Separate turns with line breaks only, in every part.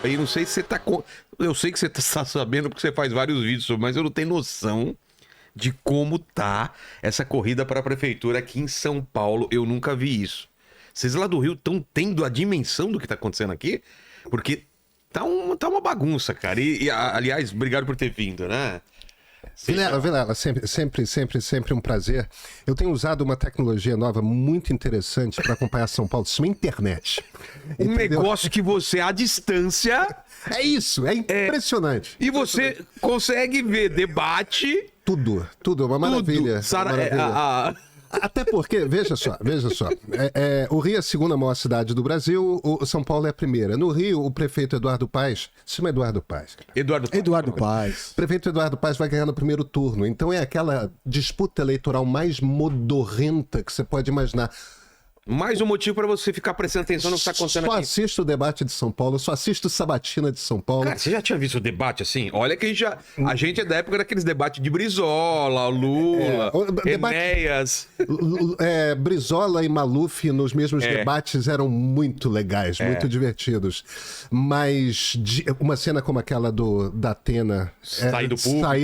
aí não sei se você tá... Eu sei que você tá sabendo porque você faz vários vídeos, mas eu não tenho noção de como tá essa corrida para a prefeitura aqui em São Paulo. Eu nunca vi isso. Vocês lá do Rio estão tendo a dimensão do que tá acontecendo aqui? Porque tá uma bagunça, cara. Aliás, obrigado por ter vindo, né?
Vilela, sempre um prazer. Eu tenho usado uma tecnologia nova muito interessante para acompanhar São Paulo, isso é internet.
Um negócio que você, à distância...
É isso, é impressionante.
E você consegue ver debate...
Tudo, uma maravilha. Até porque, veja só, o Rio é a segunda maior cidade do Brasil, o São Paulo é a primeira. No Rio, o prefeito Eduardo Paes, se chama Eduardo Paes. Cara.
Eduardo Paes.
O prefeito Eduardo Paes vai ganhar no primeiro turno, então é aquela disputa eleitoral mais modorrenta que você pode imaginar.
Mais um motivo para você ficar prestando atenção no que está acontecendo aqui.
Só assisto o debate de São Paulo, só assisto Sabatina de São Paulo.
Cara, você já tinha visto o debate assim? Olha que a gente é da época daqueles debates de Brizola, Lula, Enéas.
Brizola e Maluf nos mesmos debates eram muito legais, muito divertidos. Mas uma cena como aquela da Atena sair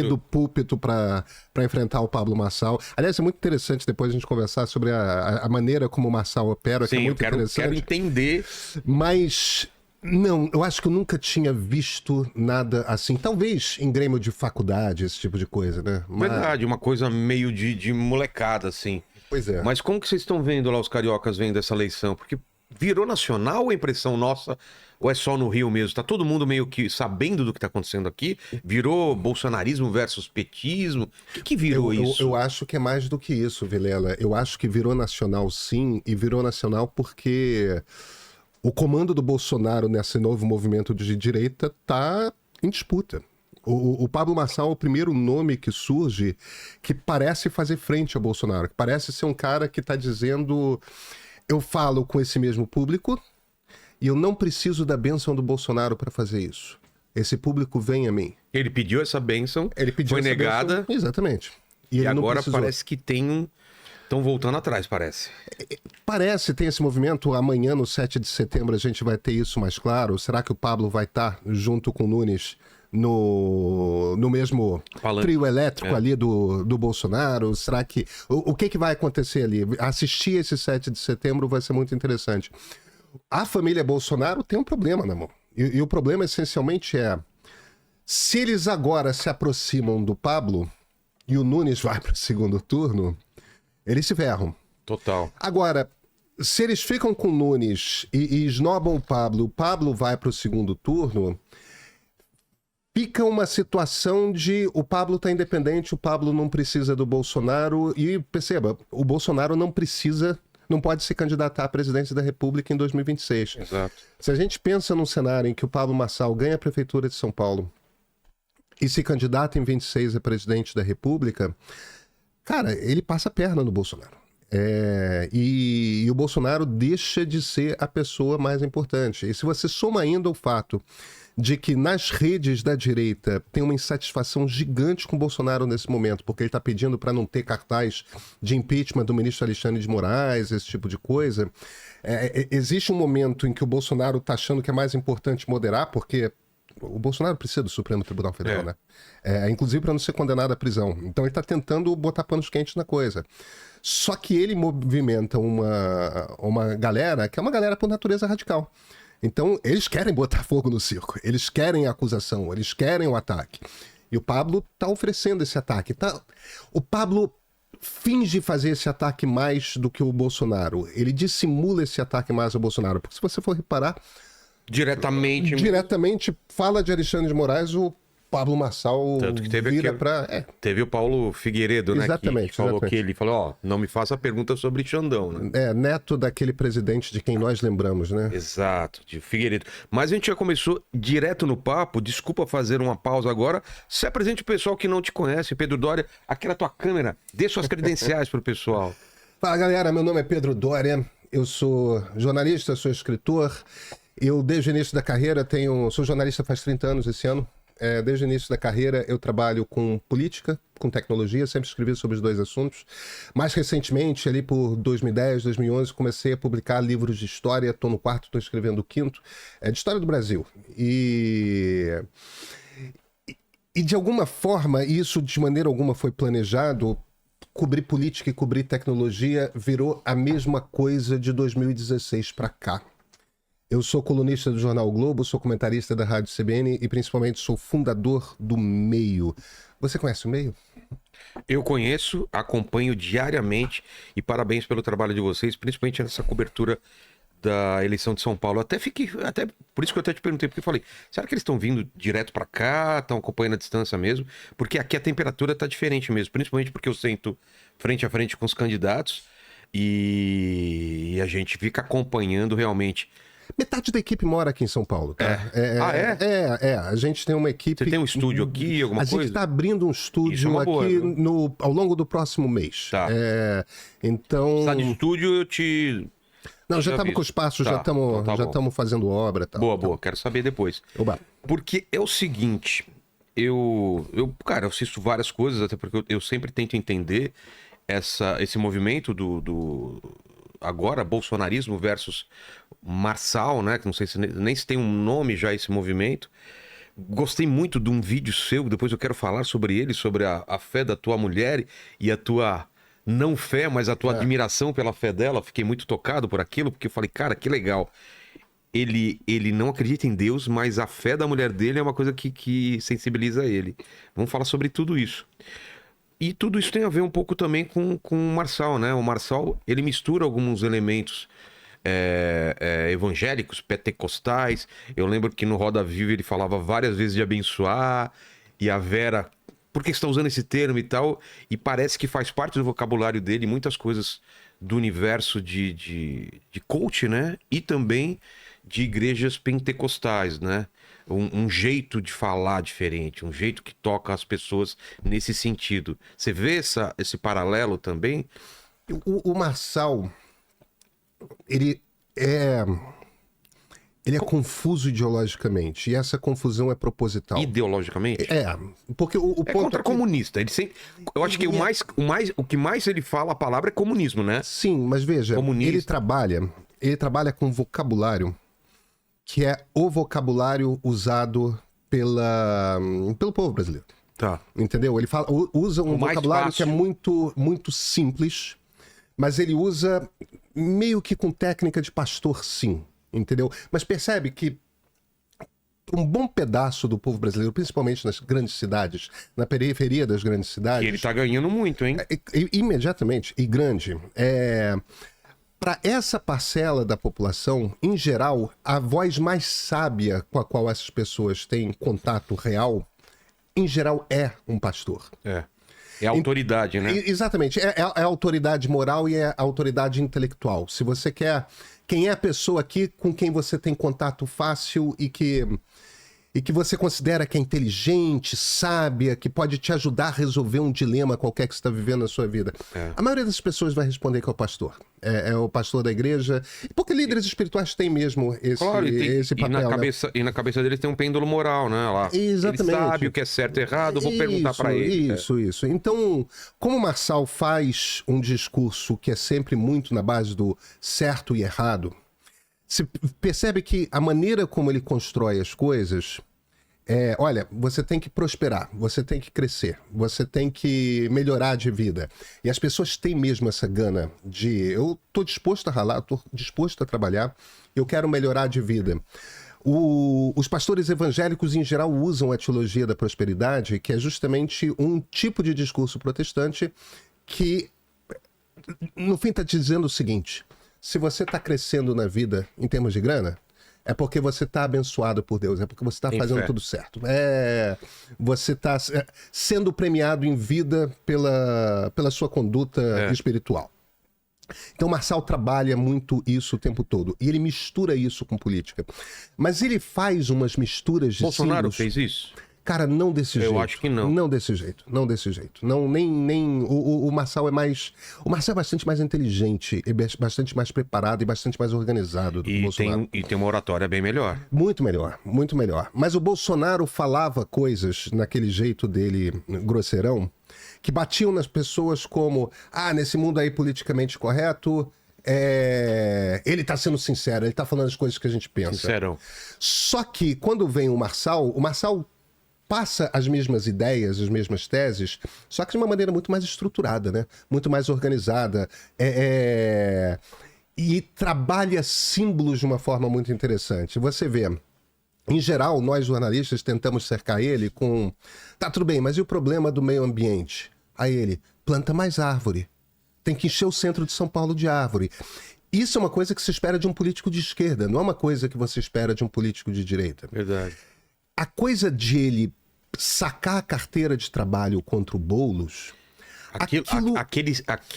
do púlpito para enfrentar o Pablo Marçal. Aliás, é muito interessante depois a gente conversar sobre a maneira como o Marçal opera, que é muito interessante.
Quero entender.
Mas, não, eu acho que eu nunca tinha visto nada assim. Talvez em Grêmio de faculdade, esse tipo de coisa, né?
Verdade, uma coisa meio de molecada, assim.
Pois é.
Mas como que vocês estão vendo lá, os cariocas vendo essa eleição? Porque virou nacional a impressão nossa, ou é só no Rio mesmo? Tá todo mundo meio que sabendo do que tá acontecendo aqui? Virou bolsonarismo versus petismo? O que virou isso?
Eu acho que é mais do que isso, Vilela. Eu acho que virou nacional sim, e virou nacional porque o comando do Bolsonaro nesse novo movimento de direita tá em disputa. O Pablo Marçal é o primeiro nome que surge que parece fazer frente ao Bolsonaro, que parece ser um cara que tá dizendo... Eu falo com esse mesmo público e eu não preciso da bênção do Bolsonaro para fazer isso. Esse público vem a mim.
Ele pediu essa bênção, foi negada.
Bênção, exatamente.
E agora parece que estão voltando atrás, parece.
Tem esse movimento. Amanhã, no 7 de setembro, a gente vai ter isso mais claro. Será que o Pablo vai estar junto com o Nunes no mesmo trio elétrico ali do Bolsonaro? Será que... O que vai acontecer ali? Assistir esse 7 de setembro vai ser muito interessante. A família Bolsonaro tem um problema na mão. E o problema essencialmente é... Se eles agora se aproximam do Pablo e o Nunes vai para o segundo turno, eles se ferram.
Total.
Agora, se eles ficam com o Nunes e esnobam o Pablo vai para o segundo turno... Fica uma situação de o Pablo tá independente, o Pablo não precisa do Bolsonaro e perceba, o Bolsonaro não pode se candidatar à presidência da República em 2026.
Exato.
Se a gente pensa num cenário em que o Pablo Marçal ganha a prefeitura de São Paulo e se candidata em 26 a presidente da República, cara, ele passa a perna no Bolsonaro. E o Bolsonaro deixa de ser a pessoa mais importante. E se você soma ainda o fato de que nas redes da direita tem uma insatisfação gigante com o Bolsonaro nesse momento, porque ele está pedindo para não ter cartaz de impeachment do ministro Alexandre de Moraes, esse tipo de coisa. Existe um momento em que o Bolsonaro está achando que é mais importante moderar, porque o Bolsonaro precisa do Supremo Tribunal Federal, né? Inclusive para não ser condenado à prisão. Então ele está tentando botar panos quentes na coisa. Só que ele movimenta uma galera que é uma galera por natureza radical. Então, eles querem botar fogo no circo, eles querem a acusação, eles querem o ataque. E o Pablo está oferecendo esse ataque. O Pablo finge fazer esse ataque mais do que o Bolsonaro. Ele dissimula esse ataque mais ao Bolsonaro. Porque se você for reparar... Diretamente fala de Alexandre de Moraes, o Pablo Marçal
tanto que teve
vira para...
Teve o Paulo Figueiredo, né? Que falou que ele falou, não me faça pergunta sobre Xandão, né?
Neto daquele presidente de quem nós lembramos, né?
Exato, de Figueiredo. Mas a gente já começou direto no papo, desculpa fazer uma pausa agora. Se apresente o pessoal que não te conhece, Pedro Doria, aqui na tua câmera, dê suas credenciais pro pessoal.
Fala, galera, meu nome é Pedro Doria, eu sou jornalista, sou escritor. Eu, desde o início da carreira, sou jornalista faz 30 anos esse ano. Desde o início da carreira eu trabalho com política, com tecnologia, sempre escrevi sobre os dois assuntos. Mais recentemente, ali por 2010, 2011, comecei a publicar livros de história, estou no quarto, estou escrevendo o quinto, de história do Brasil. E de alguma forma, isso de maneira alguma foi planejado, cobrir política e cobrir tecnologia virou a mesma coisa de 2016 para cá. Eu sou colunista do Jornal o Globo, sou comentarista da Rádio CBN e principalmente sou fundador do Meio. Você conhece o Meio?
Eu conheço, acompanho diariamente e parabéns pelo trabalho de vocês, principalmente nessa cobertura da eleição de São Paulo. Até por isso que eu até te perguntei, porque eu falei, será que eles estão vindo direto para cá, estão acompanhando a distância mesmo? Porque aqui a temperatura tá diferente mesmo, principalmente porque eu sento frente a frente com os candidatos e a gente fica acompanhando realmente.
Metade da equipe mora aqui em São Paulo, tá? A gente tem uma equipe...
Você tem um estúdio aqui, alguma coisa?
A gente está abrindo um estúdio aqui ao longo do próximo mês.
Tá.
Então...
Está de estúdio, eu te...
Não, já estamos com o espaço, já estamos fazendo obra. Tal,
boa, quero saber depois.
Oba.
Porque é o seguinte, cara, eu assisto várias coisas, até porque eu sempre tento entender esse movimento agora, bolsonarismo versus Marçal, né? Que não sei nem se tem um nome já esse movimento. Gostei muito de um vídeo seu, depois eu quero falar sobre ele, sobre a fé da tua mulher e a tua não fé, mas a tua admiração pela fé dela. Fiquei muito tocado por aquilo, porque eu falei, cara, que legal. Ele não acredita em Deus, mas a fé da mulher dele é uma coisa que sensibiliza ele. Vamos falar sobre tudo isso. E tudo isso tem a ver um pouco também com o Marçal, né? O Marçal, ele mistura alguns elementos evangélicos, pentecostais. Eu lembro que no Roda Viva ele falava várias vezes de abençoar, e a Vera, por que você está usando esse termo e tal? E parece que faz parte do vocabulário dele muitas coisas do universo de coach, né? E também de igrejas pentecostais, né? Um jeito de falar diferente, um jeito que toca as pessoas nesse sentido. Você vê esse paralelo também?
O Marçal, ele é confuso ideologicamente, e essa confusão é proposital.
Ideologicamente?
Porque o ponto
contra-comunista. Eu acho que o que mais ele fala a palavra é comunismo, né?
Sim, mas veja, ele trabalha com vocabulário que é o vocabulário usado pelo povo brasileiro.
Tá.
Entendeu? Ele usa um vocabulário que é muito, muito simples, mas ele usa meio que com técnica de pastor, sim. Entendeu? Mas percebe que um bom pedaço do povo brasileiro, principalmente nas grandes cidades, na periferia das grandes cidades...
E ele tá ganhando muito, hein?
Imediatamente, e grande. Para essa parcela da população, em geral, a voz mais sábia com a qual essas pessoas têm contato real, em geral, é um pastor.
É a autoridade, né?
Exatamente. É a autoridade moral e é a autoridade intelectual. Se você quer... Quem é a pessoa aqui com quem você tem contato fácil e que você considera que é inteligente, sábia, que pode te ajudar a resolver um dilema qualquer que você está vivendo na sua vida. A maioria das pessoas vai responder que é o pastor. É o pastor da igreja. Porque líderes espirituais têm mesmo esse papel.
E na cabeça deles tem um pêndulo moral, né? Lá.
Exatamente.
Ele sabe o que é certo e errado, eu vou perguntar para ele.
Isso. Então, como o Marçal faz um discurso que é sempre muito na base do certo e errado, você percebe que a maneira como ele constrói as coisas olha, você tem que prosperar, você tem que crescer, você tem que melhorar de vida. E as pessoas têm mesmo essa gana de... Eu estou disposto a ralar, estou disposto a trabalhar, eu quero melhorar de vida. Os pastores evangélicos, em geral, usam a teologia da prosperidade, que é justamente um tipo de discurso protestante que, no fim, está dizendo o seguinte... Se você está crescendo na vida em termos de grana, é porque você está abençoado por Deus, é porque você está fazendo tudo certo. Você está sendo premiado em vida pela sua conduta espiritual. Então, Marçal trabalha muito isso o tempo todo. E ele mistura isso com política. Mas ele faz umas misturas de
Bolsonaro
símbolos.
fez isso?
Cara, não desse jeito.
Eu acho que não.
Não desse jeito, não desse jeito. Não, nem o Marçal é mais... O Marçal é bastante mais inteligente, é bastante mais preparado e bastante mais organizado do que o Bolsonaro.
E tem uma oratória bem melhor.
Muito melhor, muito melhor. Mas o Bolsonaro falava coisas naquele jeito dele, grosseirão, que batiam nas pessoas como, nesse mundo aí politicamente correto, ele tá sendo sincero, ele tá falando as coisas que a gente pensa.
Sincerão.
Só que quando vem o Marçal passa as mesmas ideias, as mesmas teses, só que de uma maneira muito mais estruturada, né? Muito mais organizada. E trabalha símbolos de uma forma muito interessante. Você vê, em geral, nós jornalistas tentamos cercar ele com... Tá, tudo bem, mas e o problema do meio ambiente? Aí ele, planta mais árvore. Tem que encher o centro de São Paulo de árvore. Isso é uma coisa que se espera de um político de esquerda, não é uma coisa que você espera de um político de direita.
Verdade.
A coisa de ele sacar a carteira de trabalho contra o Boulos...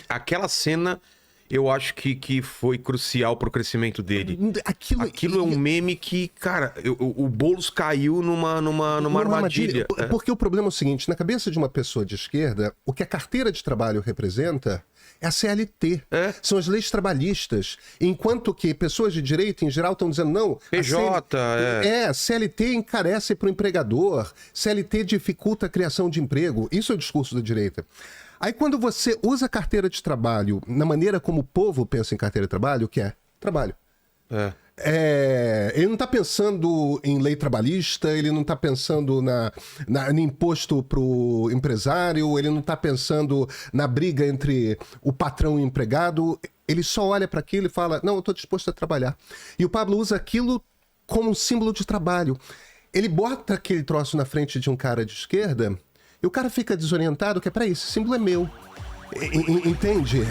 Aquela cena, eu acho que foi crucial pro crescimento dele. Aquilo é um meme que, cara, o Boulos caiu numa armadilha.
Porque o problema é o seguinte, na cabeça de uma pessoa de esquerda, o que a carteira de trabalho representa é a CLT. São as leis trabalhistas. Enquanto que pessoas de direita, em geral, estão dizendo, não...
PJ,
CLT encarece para o empregador, CLT dificulta a criação de emprego. Isso é o discurso da direita. Aí quando você usa a carteira de trabalho na maneira como o povo pensa em carteira de trabalho, que é trabalho. Ele não está pensando em lei trabalhista, ele não está pensando no imposto para o empresário, ele não está pensando na briga entre o patrão e o empregado, ele só olha para aquilo e fala, não, eu estou disposto a trabalhar. E o Pablo usa aquilo como um símbolo de trabalho. Ele bota aquele troço na frente de um cara de esquerda e o cara fica desorientado, que peraí, esse símbolo é meu. Entende?